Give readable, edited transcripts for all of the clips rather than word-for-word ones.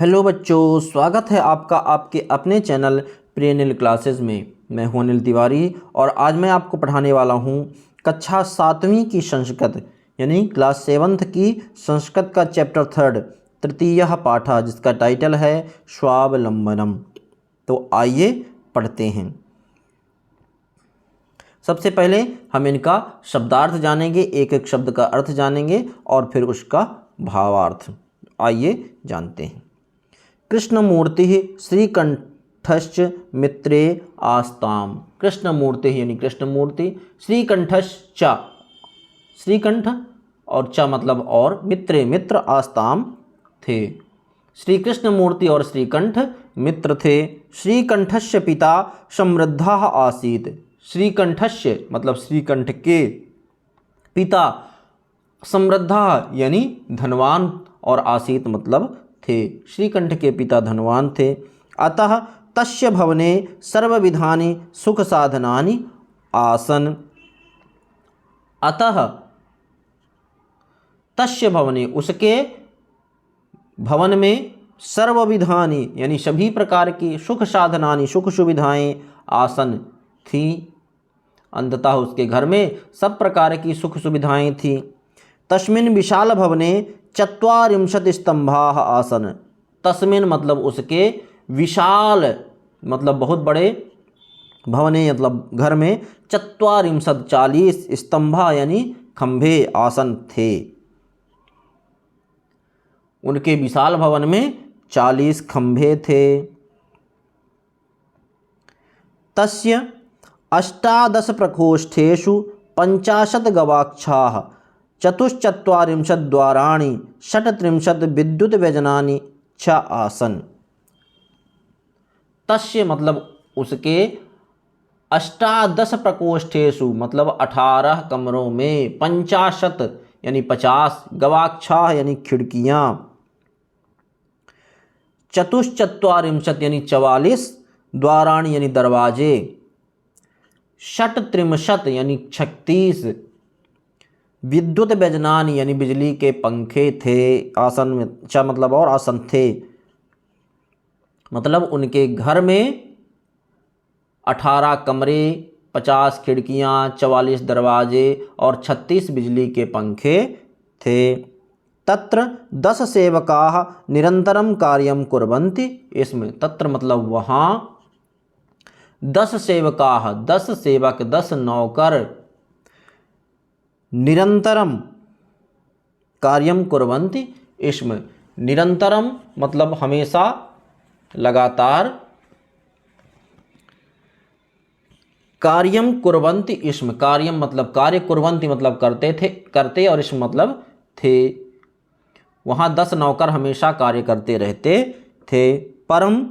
Hello बच्चों, स्वागत है आपका आपके अपने चैनल प्री अनिल क्लासेस में। मैं हूं अनिल तिवारी और आज मैं आपको पढ़ाने वाला हूं कक्षा 7वीं की संस्कृत यानी क्लास 7th की संस्कृत का चैप्टर 3 तृतीय पाठ, जिसका टाइटल है स्वावलंबनम। तो आइए पढ़ते हैं। सबसे पहले हम इनका शब्दार्थ जानेंगे, एक एक शब्द का अर्थ जानेंगे और फिर उसका भावार्थ। आइए जानते हैं। कृष्णमूर्ति श्रीकंठश्च मित्रे आस्ताम। कृष्णमूर्ति यानी कृष्णमूर्ति, श्रीकंठश्च श्रीकंठ और च मतलब और, मित्रे मित्र, आस्ताम थे। श्री कृष्णमूर्ति और श्रीकंठ मित्र थे। श्रीकंठस्य पिता समृद्धा आसीत। श्रीकंठस्य मतलब श्रीकंठ के पिता समृद्धा यानी धनवान और आसीत मतलब थे। श्रीकंठ के पिता धनवान थे। अतः तस्य भवने सर्वविधानि सुख साधनानि आसन। अतः तस्य भवने उसके भवन में सर्वविधानि यानी सभी प्रकार की सुख साधनानि सुख सुविधाएं आसन थी। अंततः उसके घर में सब प्रकार की सुख सुविधाएं थी। तस्मिन् विशाल भवने 40 स्तंभाः आसन। तस्मिन् मतलब उसके, विशाल मतलब बहुत बड़े, भवने मतलब घर में, 40 स्तंभा यानी खंभे आसन थे। उनके विशाल भवन में 40 खंभे थे। तस्य 18 प्रकोष्ठेषु 50 गवाक्षाः 44 द्वाराणि 36 विद्युत व्यजनानि च आसन। तस्य मतलब उसके 18 प्रकोष्ठेषु मतलब 18 कमरों में, 50 यानी 50, गवाक्षाः यानी खिड़कियाँ, 44 यानी 44, द्वाराणि यानी दरवाजे, 36 यानी 36, विद्युत व्यजनानि यानी बिजली के पंखे थे। आसन में च मतलब और, आसन थे मतलब उनके घर में 18 कमरे, 50 खिड़कियां, 44 दरवाजे और 36 बिजली के पंखे थे। तत्र 10 सेवकाः निरंतरम कार्यं कुर्वन्ति। इसमें तत्र मतलब वहाँ, 10 सेवकाः 10 सेवक 10 नौकर, निरंतरम कार्यम कुर्वन्ति। इसमें निरंतरम मतलब हमेशा, लगातार, कार्यम कुर्वन्ति इसमें कार्यम मतलब कार्य, कुर्वन्ति मतलब करते थे, करते, और इसमें मतलब थे। वहाँ 10 नौकर हमेशा कार्य करते रहते थे। परम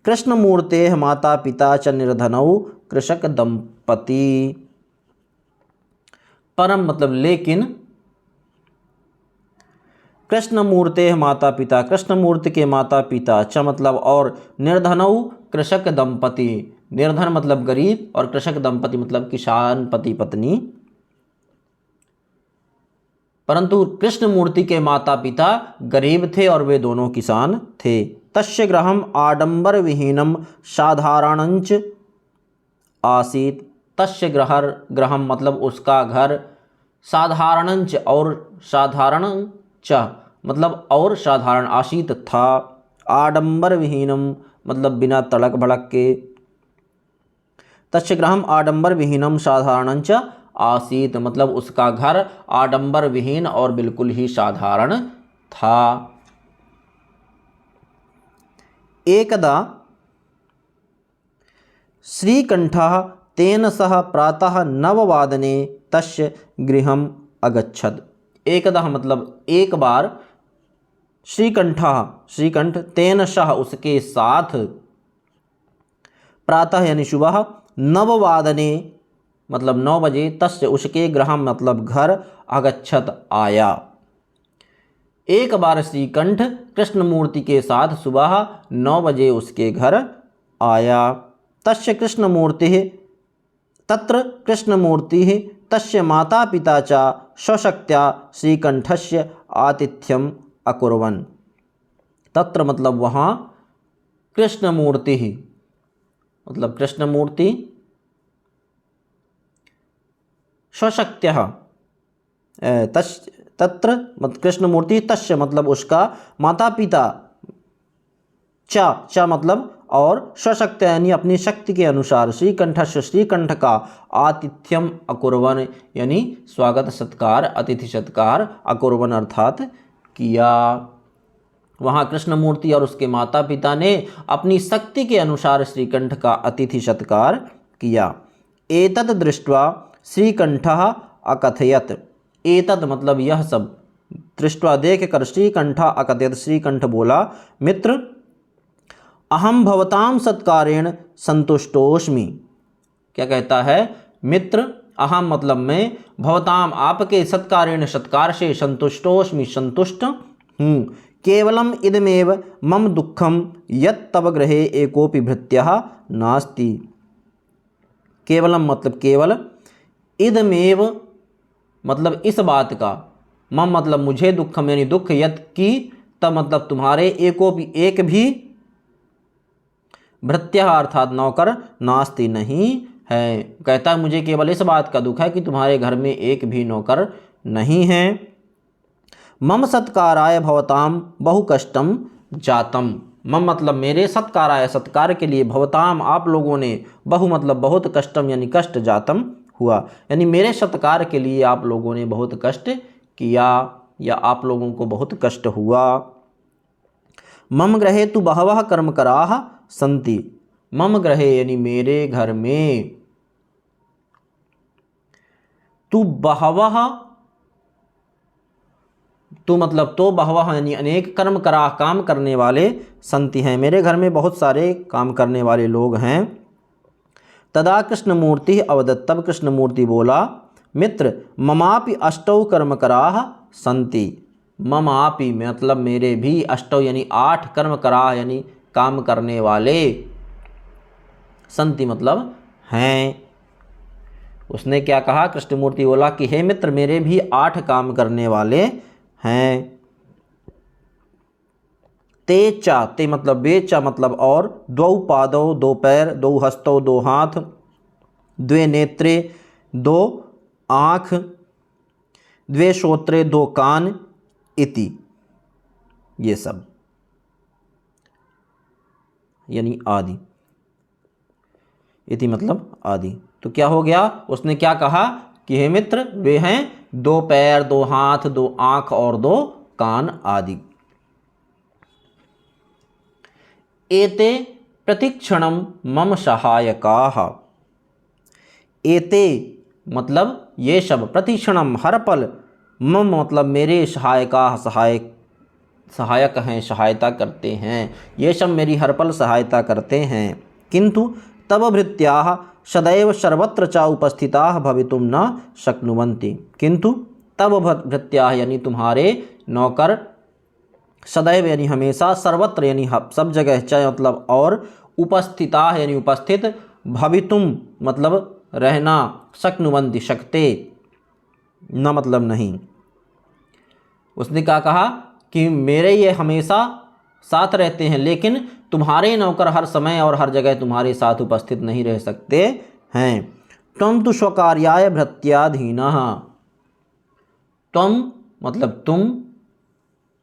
कृष्णमूर्तेः माता पिता च निर्धनौ कृषक दंपति। परम मतलब लेकिन, कृष्णमूर्ते माता पिता, कृष्णमूर्ति के माता पिता, च मतलब और, निर्धनौ कृषक दंपति, निर्धन मतलब गरीब और कृषक दंपति मतलब किसान पति पत्नी। परंतु कृष्णमूर्ति के माता पिता गरीब थे और वे दोनों किसान थे। तस्य गृहम् आडंबर विहीनम साधारणञ्च आसीत। तस्य गृहम मतलब उसका घर, साधारणञ्च और, साधारण च मतलब और, साधारण, आसीत था। आडंबर विहीनम मतलब बिना तड़क भड़क के। तस्य गृहम् आडंबर विहीनम साधारणञ्च आसीत मतलब उसका घर आडंबर विहीन और बिल्कुल ही साधारण था। एकदा श्रीकंठः तेन सह प्रातः 9 वादने तस्य गृहम् अगच्छत्। एकदा मतलब एक बार, श्रीकंठ तेन सह उसके साथ, प्रातः यानी सुबह, 9 वादने मतलब 9 बजे, तस्य उसके गृहम् मतलब घर, अगच्छत आया। एक बार श्रीकंठ कृष्णमूर्ति के साथ सुबह 9 बजे उसके घर आया। तस्य कृष्णमूर्तिः तत्र कृष्णमूर्तिः तस्य माता पिता च स्वशक्त्या श्रीकंठस्य आतिथ्यम् अकुर्वन्। तत्र मतलब वहाँ, कृष्णमूर्ति ही मतलब कृष्णमूर्ति, स्वशक्त्यः तत्र मतलब कृष्णमूर्ति, तस्य मतलब उसका, माता पिता, च मतलब और, स्वशक्त्या यानी अपनी शक्ति के अनुसार, श्रीकंठस्य श्रीकंठ का, आतिथ्यम अकुर्वन यानी स्वागत सत्कार, अतिथि सत्कार, अकुर्वन अर्थात किया। वहाँ कृष्णमूर्ति और उसके माता पिता ने अपनी शक्ति के अनुसार श्रीकंठ का अतिथि सत्कार किया। एतत् दृष्ट्वा श्रीकंठः अकथयत्, एतत् मतलब यह सब, दृष्ट्वा देख कर, श्रीकंठः अकथयत् श्रीकंठ बोला, मित्र अहम भवताम सत्कारेण संतुष्टोस्मि। क्या कहता है? मित्र अहम मतलब मैं, भवताम आपके, सत्कारेण सत्कार से, संतुष्टोस्मि संतुष्ट हूँ। केवलम इदमेव मम दुःखम यत् तव गृहे एकोपि भृत्यः नास्ति। केवलम मतलब केवल, इदमेव मतलब इस बात का, मम मतलब मुझे, दुःखम यानी दुख, यत् की, तब मतलब तुम्हारे, एकोपि एक भी, भृत्यः अर्थात नौकर, नास्ति नहीं है। कहता है मुझे केवल इस बात का दुख है कि तुम्हारे घर में एक भी नौकर नहीं है। मम सत्काराय भवताम बहु कष्टम जातम, मम मतलब मेरे, सत्काराय सत्कार के लिए, भवताम आप लोगों ने, बहु मतलब बहुत, कष्टम यानी कष्ट, जातम हुआ यानी मेरे सत्कार के लिए आप लोगों ने बहुत कष्ट किया या आप लोगों को बहुत कष्ट हुआ। मम गृहे तु बहवः कर्मकराः सन्ति, मम गृहे यानी मेरे घर में, तु बहवः, तो मतलब तो, बहवः यानी अनेक, कर्म करा काम करने वाले, संति हैं मेरे घर में बहुत सारे काम करने वाले लोग हैं। तदा कृष्णमूर्ति अवदत्, तब कृष्णमूर्ति बोला, मित्र ममापि अष्टौ कर्मकराः संति, ममापि मतलब मेरे भी, अष्टौ यानी 8 कर्मकराः यानी काम करने वाले, संति मतलब हैं। उसने क्या कहा? कृष्णमूर्ति बोला कि हे मित्र मेरे भी 8 काम करने वाले हैं। ते चा, ते मतलब वे, चा मतलब और, द्वौ पादौ 2 पैर, 2 हस्तौ 2 हाथ, द्वे नेत्रे 2 आँख, द्वे श्रोत्रे 2 कान, इति, ये सब यानी आदि, इति मतलब आदि। तो क्या हो गया? उसने क्या कहा कि हे मित्र वे हैं 2 पैर, 2 हाथ, 2 आँख और 2 कान आदि। एते प्रतिक्षणम मम सहायकाः, एते मतलब ये सब, प्रतिक्षणम हर पल, मम मतलब मेरे, सहायकाः सहायक हैं, सहायता करते हैं, ये सब मेरी हर पल सहायता करते हैं। किंतु तव भृत्याः सदैव सर्वत्र च उपस्थिताः भवितुं न शक्नुवन्ति, किंतु तव भृत्याः यानी तुम्हारे नौकर, सदैव यानी हमेशा, सर्वत्र यानी सब जगह, च मतलब और, उपस्थिताः यानी उपस्थित, भवितुम मतलब रहना, शक्नुवन्ति शकते, न मतलब नहीं। उसने क्या कहा कि मेरे ये हमेशा साथ रहते हैं, लेकिन तुम्हारे नौकर हर समय और हर जगह तुम्हारे साथ उपस्थित नहीं रह सकते हैं। त्वं तु स्वकार्याय भृत्याधीनः, त्वं मतलब तुम,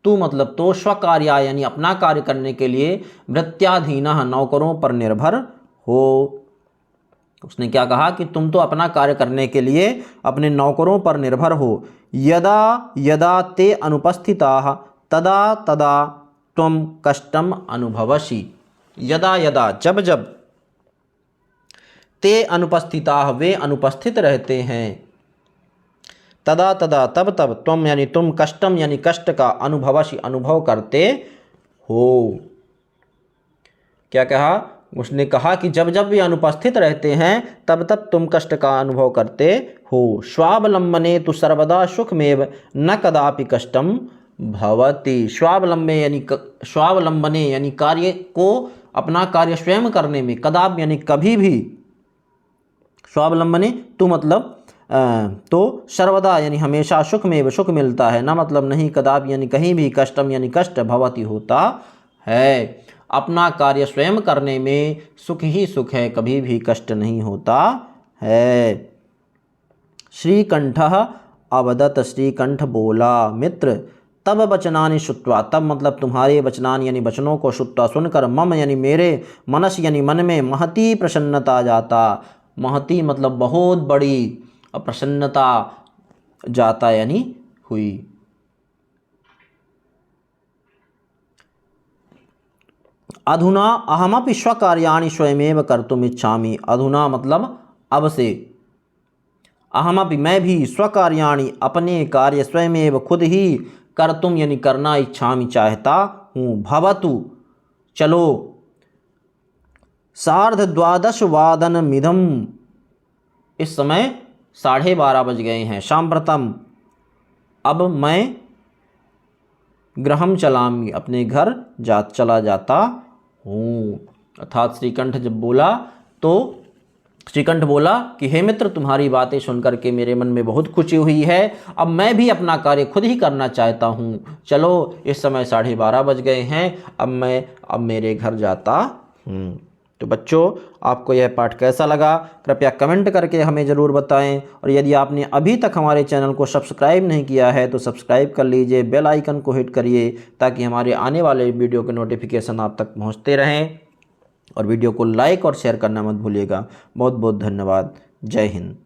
तू मतलब तो, स्वकार्याय यानी अपना कार्य करने के लिए, भृत्याधीनः नौकरों पर निर्भर हो। उसने क्या कहा कि तुम तो अपना कार्य करने के लिए अपने नौकरों पर निर्भर हो। यदा यदा ते अनुपस्थिताः तदा तदा त्वं कष्टम अनुभवसि, यदा यदा जब जब, ते अनुपस्थिताः वे अनुपस्थित रहते हैं, तदा तदा तब तब, त्वं यानी तुम, कष्टम यानी कष्ट का, अनुभवसि अनुभव करते हो। क्या कहा? उसने कहा कि जब जब वे अनुपस्थित रहते हैं तब तब तुम कष्ट का अनुभव करते हो। स्वावलंबने तु सर्वदा सुखमेव न कदापि कष्टम भवति, स्वावलंबे यानी स्वावलंबने यानी कार्य को, अपना कार्य स्वयं करने में, कदापि यानी कभी भी, स्वावलंबने तु मतलब तो, सर्वदा यानी हमेशा, सुखमेव सुख मिलता है, ना मतलब नहीं, कदापि यानी कहीं भी, कष्टम यानी कष्ट, भवति होता है। अपना कार्य स्वयं करने में सुख ही सुख है, कभी भी कष्ट नहीं होता है। श्रीकंठः अवदत, श्रीकंठ बोला, मित्र तब वचनानि श्रुत्वा, तब मतलब तुम्हारे वचनानि यानी वचनों को श्रुत्वा सुनकर, मम यानी मेरे, मनस यानी मन में, महती प्रसन्नता जाता, महती मतलब बहुत बड़ी, और प्रसन्नता जाता यानी हुई। अधुना अहमपि स्वकार्याणि स्वयमेव कर्तुम इच्छामि, अधुना मतलब अब से, अहमपि मैं भी, स्वकार्याणि अपने कार्य, स्वयमेव खुद ही, कर्तुम यानी करना, इच्छामि चाहता हूँ, भवतु चलो, सार्धद्वादशवादनमिदं, इस समय 12:30 बज गए हैं, साम्प्रतम अब मैं, गृहं चलामि अपने घर चला जाता हूँ। अर्थात श्रीकंठ जब बोला तो श्रीकंठ बोला कि हे मित्र, तुम्हारी बातें सुनकर के मेरे मन में बहुत खुशी हुई है, अब मैं भी अपना कार्य खुद ही करना चाहता हूँ, चलो इस समय 12:30 बज गए हैं, अब मेरे घर जाता हूँ। तो बच्चों, आपको यह पाठ कैसा लगा कृपया कमेंट करके हमें ज़रूर बताएं, और यदि आपने अभी तक हमारे चैनल को सब्सक्राइब नहीं किया है तो सब्सक्राइब कर लीजिए, बेल आइकन को हिट करिए ताकि हमारे आने वाले वीडियो के नोटिफिकेशन आप तक पहुंचते रहें, और वीडियो को लाइक और शेयर करना मत भूलिएगा। बहुत बहुत धन्यवाद। जय हिंद।